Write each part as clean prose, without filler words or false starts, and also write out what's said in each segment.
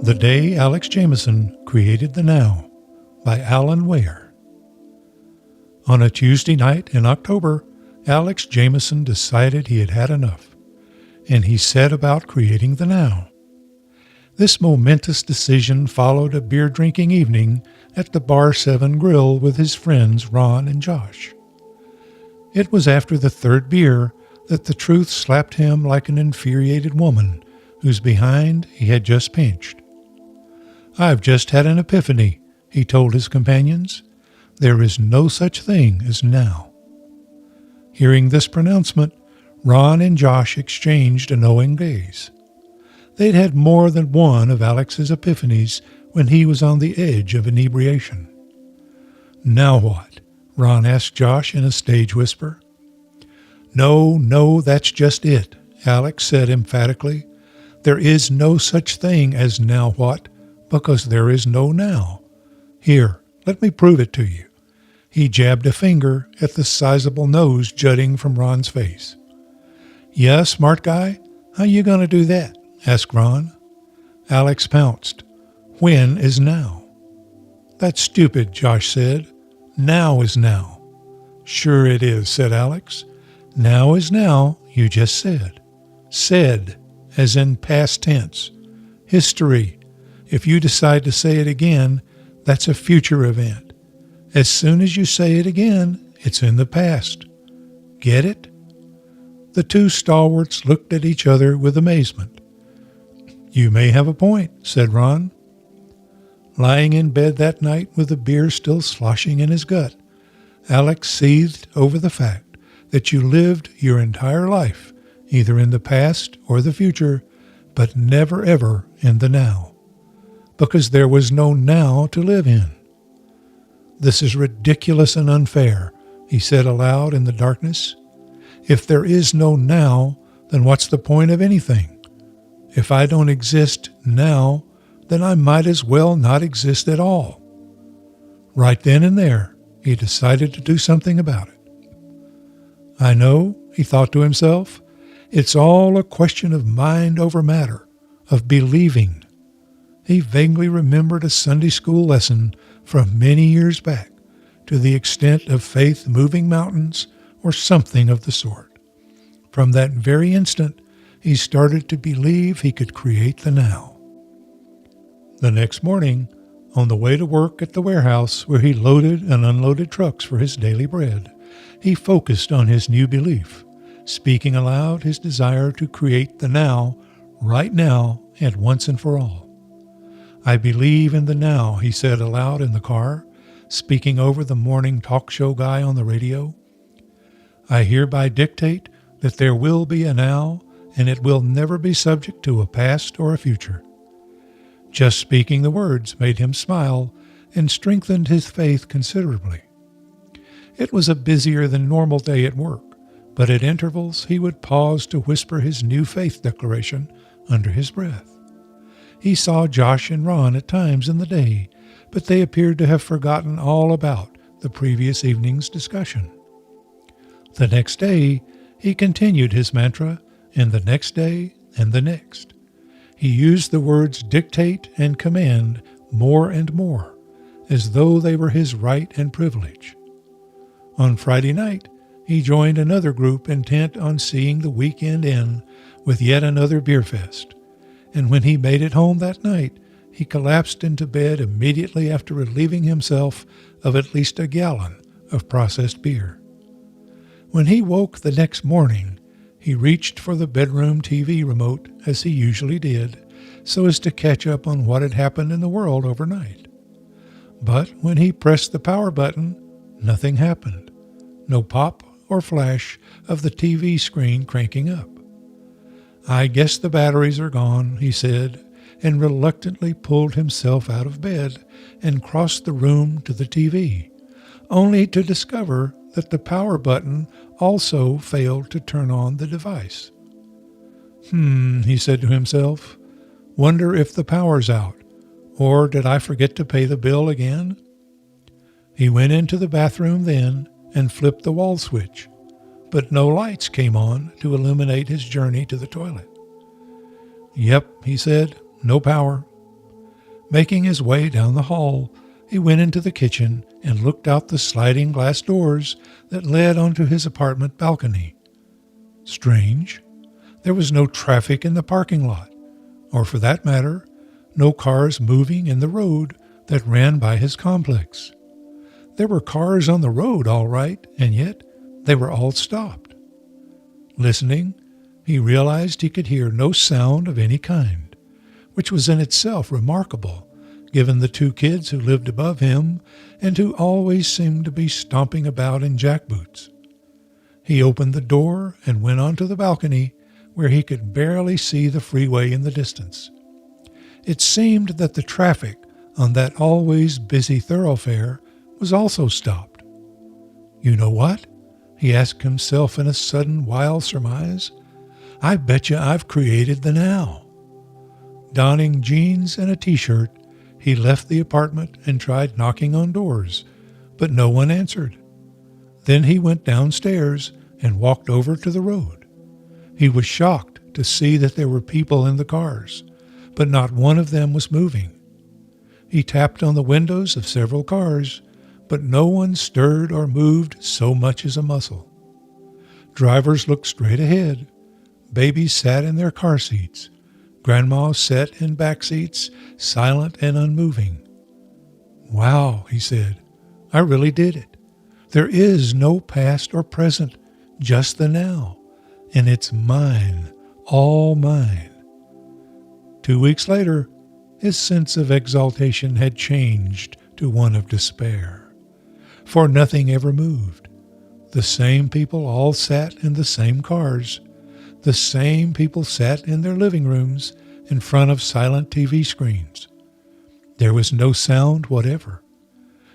The Day Alex Jameson Created the Now by Alan Ware. On a Tuesday night in October, Alex Jameson decided he had had enough, and he set about creating the now. This momentous decision followed a beer-drinking evening at the Bar 7 Grill with his friends Ron and Josh. It was after the third beer that the truth slapped him like an infuriated woman whose behind he had just pinched. "I've just had an epiphany," he told his companions. "There is no such thing as now." Hearing this pronouncement, Ron and Josh exchanged a knowing gaze. They'd had more than one of Alex's epiphanies when he was on the edge of inebriation. "Now what?" Ron asked Josh in a stage whisper. No, that's just it," Alex said emphatically. "There is no such thing as now what, because there is no now. Here, let me prove it to you." He jabbed a finger at the sizable nose jutting from Ron's face. "Yeah, smart guy? How you gonna do that?" asked Ron. Alex pounced. "When is now?" "That's stupid," Josh said. "Now is now." "Sure it is," said Alex. "Now is now, you just said." "Said," as in past tense. "History. If you decide to say it again, that's a future event. As soon as you say it again, it's in the past. Get it?" The two stalwarts looked at each other with amazement. "You may have a point," said Ron. Lying in bed that night with the beer still sloshing in his gut, Alex seethed over the fact that you lived your entire life either in the past or the future, but never ever in the now. Because there was no now to live in. "This is ridiculous and unfair," he said aloud in the darkness. "If there is no now, then what's the point of anything? If I don't exist now, then I might as well not exist at all." Right then and there, he decided to do something about it. "I know," he thought to himself, "it's all a question of mind over matter, of believing." He vaguely remembered a Sunday school lesson from many years back, to the extent of faith moving mountains or something of the sort. From that very instant, he started to believe he could create the now. The next morning, on the way to work at the warehouse where he loaded and unloaded trucks for his daily bread, he focused on his new belief, speaking aloud his desire to create the now, right now, and once and for all. "I believe in the now," he said aloud in the car, speaking over the morning talk show guy on the radio. "I hereby dictate that there will be a now, and it will never be subject to a past or a future." Just speaking the words made him smile and strengthened his faith considerably. It was a busier than normal day at work, but at intervals he would pause to whisper his new faith declaration under his breath. He saw Josh and Ron at times in the day, but they appeared to have forgotten all about the previous evening's discussion. The next day, he continued his mantra, and the next day, and the next. He used the words dictate and command more and more, as though they were his right and privilege. On Friday night, he joined another group intent on seeing the weekend end with yet another beer fest. And when he made it home that night, he collapsed into bed immediately after relieving himself of at least a gallon of processed beer. When he woke the next morning, he reached for the bedroom TV remote, as he usually did, so as to catch up on what had happened in the world overnight. But when he pressed the power button, nothing happened. No pop or flash of the TV screen cranking up. "I guess the batteries are gone," he said, and reluctantly pulled himself out of bed and crossed the room to the TV, only to discover that the power button also failed to turn on the device. He said to himself, "Wonder if the power's out, or did I forget to pay the bill again?" He went into the bathroom then and flipped the wall switch, but no lights came on to illuminate his journey to the toilet. "Yep," he said, "no power." Making his way down the hall, he went into the kitchen and looked out the sliding glass doors that led onto his apartment balcony. Strange. There was no traffic in the parking lot, or for that matter, no cars moving in the road that ran by his complex. There were cars on the road, all right, and yet they were all stopped. Listening, he realized he could hear no sound of any kind, which was in itself remarkable, given the two kids who lived above him and who always seemed to be stomping about in jackboots. He opened the door and went onto the balcony, where he could barely see the freeway in the distance. It seemed that the traffic on that always busy thoroughfare was also stopped. You know what? He asked himself in a sudden wild surmise. I bet you I've created the now. Donning jeans and a t-shirt, he left the apartment and tried knocking on doors, but no one answered. Then he went downstairs and walked over to the road. He was shocked to see that there were people in the cars, but not one of them was moving. He tapped on the windows of several cars, but no one stirred or moved so much as a muscle. Drivers looked straight ahead. Babies sat in their car seats. Grandma sat in back seats, silent and unmoving. Wow, he said, I really did it. There is no past or present, just the now, and it's mine, all mine. 2 weeks later, his sense of exaltation had changed to one of despair, for nothing ever moved. The same people all sat in the same cars. The same people sat in their living rooms in front of silent TV screens. There was no sound whatever.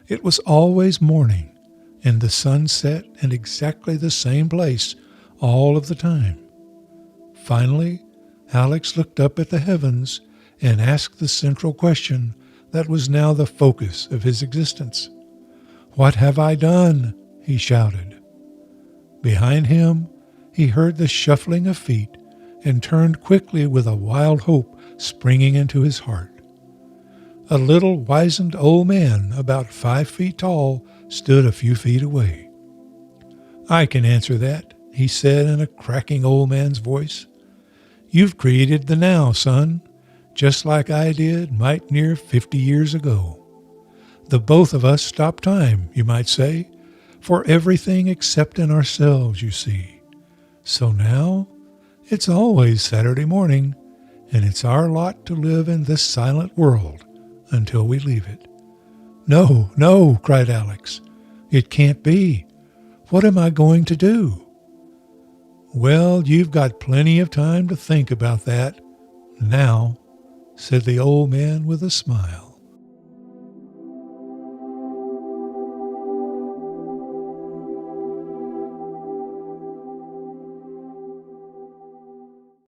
It was always morning, and the sun set in exactly the same place all of the time. Finally, Alex looked up at the heavens and asked the central question that was now the focus of his existence. What have I done? He shouted. Behind him, he heard the shuffling of feet and turned quickly with a wild hope springing into his heart. A little wizened old man, about 5 feet tall, stood a few feet away. I can answer that, he said in a cracking old man's voice. You've created the now, son, just like I did might near 50 years ago. The both of us stopped time, you might say, for everything except in ourselves, you see. So now, it's always Saturday morning, and it's our lot to live in this silent world until we leave it. No, no, cried Alex. It can't be. What am I going to do? Well, you've got plenty of time to think about that now, said the old man with a smile.